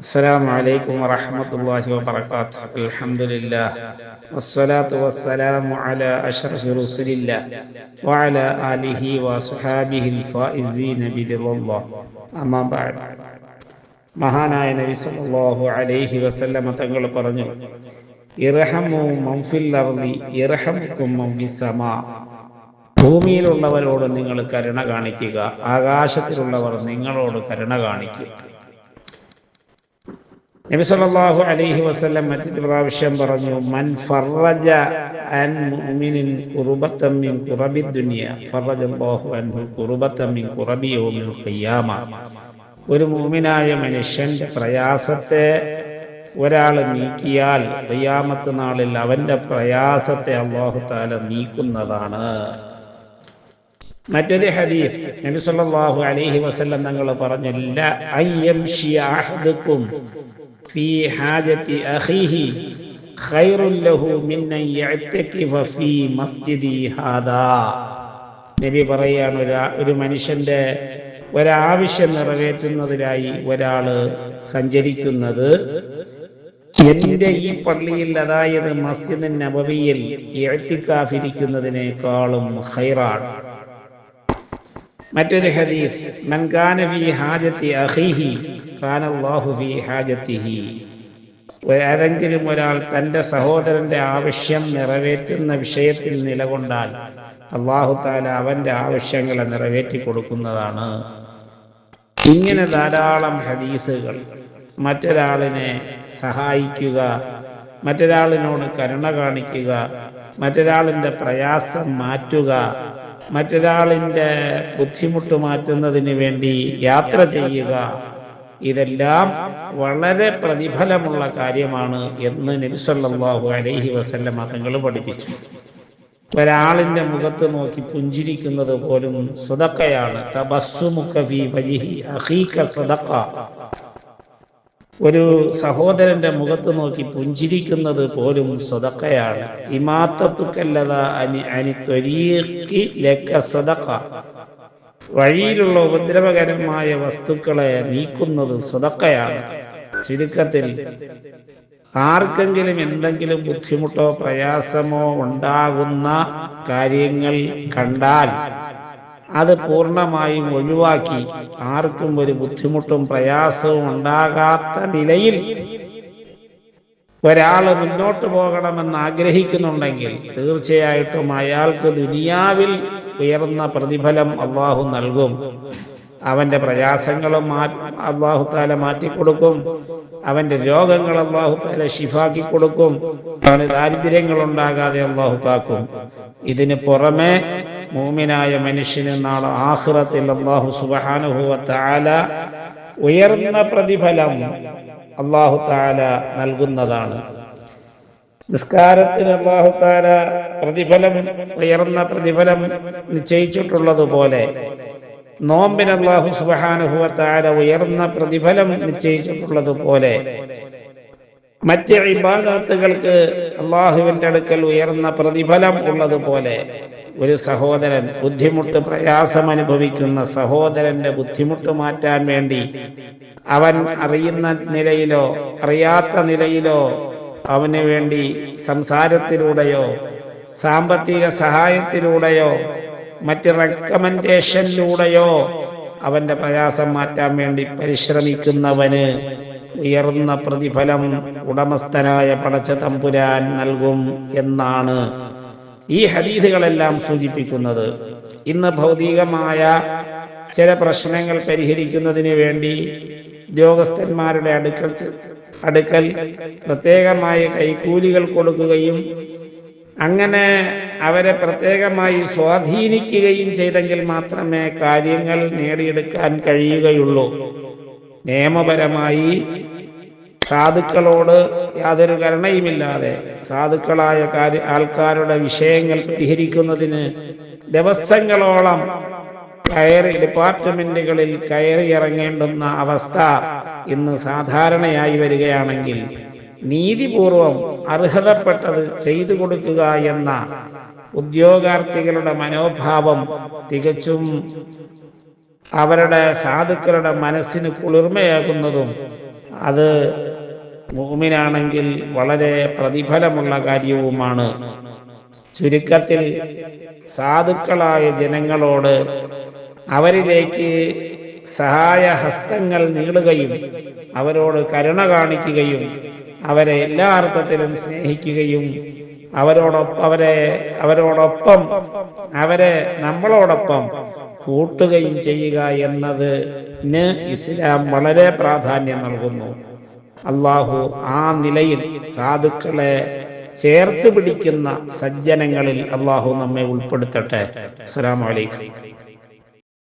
السلام عليكم ورحمة الله وبركاته. الحمد لله والصلاة والسلام على أشرف رسل الله وعلى آله وصحابه الفائزين برضا الله. أما بعد. മഹാനായ നബി സല്ലല്ലാഹു അലൈഹി വസല്ലമ തങ്ങൾ പറഞ്ഞു, ഇർഹമു മൻ ഫിൽ അർളി യർഹമുക്കും മൻ ഫിസ് സമാ. ഭൂമിയിലുള്ളവരോട് നിങ്ങൾ കരുണ കാണിക്കുക, ആകാശത്തിലുള്ളവർ നിങ്ങളോട് കരുണ കാണിക്കുക. നബി സല്ലല്ലാഹു അലൈഹി വസല്ലം മറ്റൊരു പ്രാവശ്യം പറഞ്ഞു, മൻ ഫറജ അൻ മുഅ്മിനിൻ ഖുർബതൻ മിൻ ഖുറബിദ് ദുനിയ ഫറജല്ലാഹു അൻഹു ഖുർബതൻ മിൻ ഖുറബി യൗമിൽ ഖിയാമ. ഒരു മുഅ്മിനായ മനുഷ്യന്റെ പ്രയാസത്തെ ഒരാൾ നീക്കിയാൽ ഖിയാമത്ത് നാളിൽ അവന്റെ പ്രയാസത്തെ അല്ലാഹു തആല നീക്കുന്നതാണ്. മറ്റൊരു ഹദീസ് നബി സല്ലല്ലാഹു അലൈഹി വസല്ലം തങ്ങൾ പറഞ്ഞു, ലാ അയ്യംശി അഹദുക്കും ഫീ ഹാജതി അഖീഹി ഖൈറുൻ ലഹു മിൻ അൻ യഅ്തകിഫ ഫീ മസ്ജിദി ഹാദാ. നബി പറയാണ്, ഒരു മനുഷ്യന്റെ ഒരാവശ്യം നിറവേറ്റുന്നതിനായി ഒരാള് സഞ്ചരിക്കുന്നത് എന്റെ ഈ പള്ളിയിൽ, അതായത് മസ്ജിദ് നബവിയിൽ ഇഅ്തികാഫ് ഇരിക്കുന്നതിനേക്കാളും ഖൈറാണ്. മറ്റൊരു ഹദീസ്, മൻ കാന ഫീ ഹാജതി അഖീഹി കാന അല്ലാഹു ഫീ ഹാജതിഹി. ഏതെങ്കിലും ഒരാൾ തന്റെ സഹോദരന്റെ ആവശ്യം നിറവേറ്റുന്ന വിഷയത്തിൽ നിലകൊണ്ടാൽ അല്ലാഹു തആല അവന്റെ ആവശ്യങ്ങളെ നിറവേറ്റി കൊടുക്കുന്നതാണ്. ഇങ്ങനെ ധാരാളം ഹദീസുകൾ മറ്റൊരാളിനെ സഹായിക്കുക, മറ്റൊരാളിനോട് കരുണ കാണിക്കുക, മറ്റൊരാളിൻ്റെ പ്രയാസം മാറ്റുക, മറ്റൊരാളിൻ്റെ ബുദ്ധിമുട്ട് മാറ്റുന്നതിന് വേണ്ടി യാത്ര ചെയ്യുക, ഇതെല്ലാം വളരെ പ്രതിഫലമുള്ള കാര്യമാണ് എന്ന് നബി സല്ലല്ലാഹു അലൈഹി വസല്ലം തങ്ങൾ പഠിപ്പിച്ചു. ഒരാളിന്റെ മുഖത്ത് നോക്കി പുഞ്ചിരിക്കുന്നത് പോലും സദഖയാണ്. തബസ്സുമുക ഫീ വജ്ഹി അഖീക സദഖ. ഒരു സഹോദരന്റെ മുഖത്ത് നോക്കി പുഞ്ചിരിക്കുന്നത് പോലും സദഖയാണ്. ഇമാത്തത്തുക്കല്ലദാ അനി ത്വരീഖി ലക സദഖ. വഴിയിലുള്ള ഉപദ്രവകരമായ വസ്തുക്കളെ നീക്കുന്നത് സദഖയാണ്. ചുരുക്കത്തിൽ, ആർക്കെങ്കിലും എന്തെങ്കിലും ബുദ്ധിമുട്ടോ പ്രയാസമോ ഉണ്ടാകുന്ന കാര്യങ്ങൾ കണ്ടാൽ അത് പൂർണ്ണമായും ഒഴിവാക്കി, ആർക്കും ഒരു ബുദ്ധിമുട്ടും പ്രയാസവും ഉണ്ടാകാത്ത നിലയിൽ ഒരാൾ മുന്നോട്ട് പോകണമെന്ന് ആഗ്രഹിക്കുന്നുണ്ടെങ്കിൽ തീർച്ചയായിട്ടും അയാൾക്ക് ദുനിയാവിൽ ഉയർന്ന പ്രതിഫലം അല്ലാഹു നൽകും. അവന്റെ പ്രയാസങ്ങളും അല്ലാഹു തആല മാറ്റിക്കൊടുക്കും. അവന്റെ രോഗങ്ങൾ അല്ലാഹു തആല ശിഫാക്കി കൊടുക്കും. അവന് ദാരിദ്ര്യങ്ങൾ ഉണ്ടാകാതെ അല്ലാഹു കാക്കും. ഇതിന് പുറമെ മുഅ്മിനായ മനുഷ്യന് നാളെ ആഖിറത്തിൽ അല്ലാഹു സുബ്ഹാനഹു വ തആല ഉയർന്ന പ്രതിഫലം അല്ലാഹു തആല നൽകുന്നതാണ്. നിസ്കാരത്തിന് അല്ലാഹു തആല ഉയർന്ന പ്രതിഫലം നിശ്ചയിച്ചിട്ടുള്ളതുപോലെ നോമ്പിന് അല്ലാഹു സുബ്ഹാനഹു വ തആല ഉയർന്ന പ്രതിഫലം നിശ്ചയിച്ചിട്ടുള്ളതുപോലെ മറ്റ് ഇബാദത്തുകൾക്ക് അല്ലാഹുവിന്റെ അടുക്കൽ ഉയർന്ന പ്രതിഫലം ഉള്ളതുപോലെ ഒരു സഹോദരൻ ബുദ്ധിമുട്ട് പ്രയാസം അനുഭവിക്കുന്ന സഹോദരന്റെ ബുദ്ധിമുട്ട് മാറ്റാൻ വേണ്ടി അവൻ അറിയുന്ന നിലയിലോ അറിയാത്ത നിലയിലോ അവന് വേണ്ടി സംസാരത്തിലൂടെയോ സാമ്പത്തിക സഹായത്തിലൂടെയോ മറ്റ് റെക്കമെൻഡേഷനിലൂടെയോ അവന്റെ പ്രയാസം മാറ്റാൻ വേണ്ടി പരിശ്രമിക്കുന്നവന് ഉയർന്ന പ്രതിഫലം ഉടമസ്ഥനായ പടച്ച തമ്പുരാൻ നൽകും എന്നാണ് ഈ ഹദീസുകളെല്ലാം സൂചിപ്പിക്കുന്നത്. ഇന്ന് ഭൗതികമായ ചില പ്രശ്നങ്ങൾ പരിഹരിക്കുന്നതിന് വേണ്ടി ഉദ്യോഗസ്ഥന്മാരുടെ അടുക്കൽ പ്രത്യേകമായ കൈക്കൂലികൾ കൊടുക്കുകയും അങ്ങനെ അവരെ പ്രത്യേകമായി സ്വാധീനിക്കുകയും ചെയ്തെങ്കിൽ മാത്രമേ കാര്യങ്ങൾ നേടിയെടുക്കാൻ കഴിയുകയുള്ളൂ. നിയമപരമായി സാധുക്കളോട് യാതൊരു കരുണയുമില്ലാതെ സാധുക്കളായ ആൾക്കാരുടെ വിഷയങ്ങൾ പരിഹരിക്കുന്നതിന് ദിവസങ്ങളോളം ഡിപ്പാർട്ട്മെന്റുകളിൽ കയറിയിറങ്ങേണ്ടുന്ന അവസ്ഥ ഇന്ന് സാധാരണയായി വരികയാണെങ്കിൽ നീതിപൂർവം അർഹതപ്പെട്ടത് ചെയ്തു കൊടുക്കുക എന്ന ഉദ്യോഗാർത്ഥികളുടെ മനോഭാവം തികച്ചും അവരുടെ സാധുക്കളുടെ മനസ്സിന് കുളിർമയാകുന്നതും അത് മുഅ്മിനാണെങ്കിൽ വളരെ പ്രതിഫലമുള്ള കാര്യവുമാണ്. ചുരുക്കത്തിൽ സാധുക്കളായ ജനങ്ങളോട് അവരിലേക്ക് സഹായഹസ്തങ്ങൾ നീളുകയും അവരോട് കരുണ കാണിക്കുകയും അവരെ എല്ലാ അർത്ഥത്തിലും സ്നേഹിക്കുകയും അവരോടൊപ്പം അവരെ നമ്മളോടൊപ്പം കൂട്ടുകയും ചെയ്യുക എന്നതിന് ഇസ്ലാം വളരെ പ്രാധാന്യം നൽകുന്നു. അള്ളാഹു ആ നിലയിൽ സാധുക്കളെ ചേർത്ത് പിടിക്കുന്ന സജ്ജനങ്ങളിൽ അള്ളാഹു നമ്മെ ഉൾപ്പെടുത്തട്ടെ. അസ്സലാമു അലൈക്കും.